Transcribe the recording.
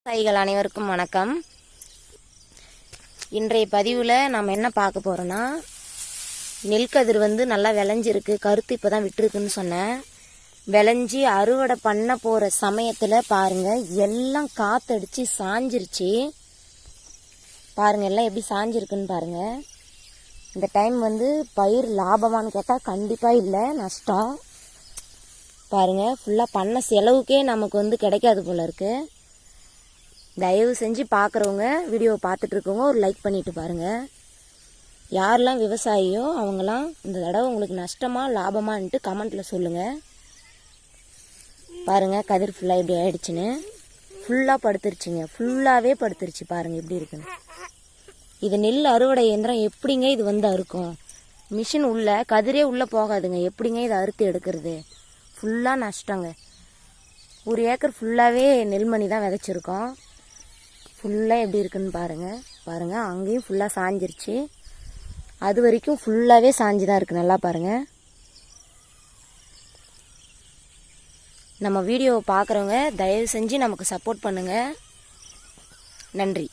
விவசாயிகள் அனைவருக்கும் வணக்கம். இன்றைய பதிவில் நாம் என்ன பார்க்க போகிறோன்னா, நெல்கதிர் நல்லா விளைஞ்சிருக்கு, கருத்து இப்போ தான் விட்டுருக்குன்னு சொன்னேன். விளைஞ்சி அறுவடை பண்ண போகிற சமயத்தில் பாருங்கள், எல்லாம் காற்றடிச்சு சாஞ்சிருச்சு. பாருங்கள், எல்லாம் எப்படி சாஞ்சிருக்குன்னு பாருங்கள். இந்த டைம் பயிர் லாபமானு கேட்டால் கண்டிப்பாக இல்லை, நஷ்டம். பாருங்கள், ஃபுல்லாக பண்ண செலவுக்கே நமக்கு கிடைக்காது போல இருக்குது. தயவு செஞ்சு பார்க்குறவங்க, வீடியோவை பார்த்துட்ருக்கவங்க ஒரு லைக் பண்ணிவிட்டு பாருங்கள். யாரெல்லாம் விவசாயியோ அவங்களாம் இந்த தடவை உங்களுக்கு நஷ்டமா லாபமான்ட்டு கமெண்ட்டில் சொல்லுங்கள். பாருங்கள், கதிர் ஃபுல்லாக எப்படி ஆயிடுச்சுன்னு. ஃபுல்லாக படுத்துருச்சுங்க, ஃபுல்லாகவே படுத்துருச்சு. பாருங்கள் எப்படி இருக்குன்னு. இது நெல் அறுவடை இயந்திரம் எப்படிங்க இது அறுக்கும்? மிஷின் உள்ள கதிரே உள்ளே போகாதுங்க, எப்படிங்க இதை அறுத்து எடுக்கிறது? ஃபுல்லாக நஷ்டங்க. 1 ஏக்கர் ஃபுல்லாகவே நெல்மணி தான் விதைச்சிருக்கோம். ஃபுல்லாக எப்படி இருக்குன்னு பாருங்கள். பாருங்கள், அங்கேயும் ஃபுல்லாக சாஞ்சிருச்சு, அது வரைக்கும் ஃபுல்லாகவே சாஞ்சி தான் இருக்குது. நல்லா பாருங்கள். நம்ம வீடியோவை பார்க்குறவங்க தயவு செஞ்சு நமக்கு சப்போர்ட் பண்ணுங்கள். நன்றி.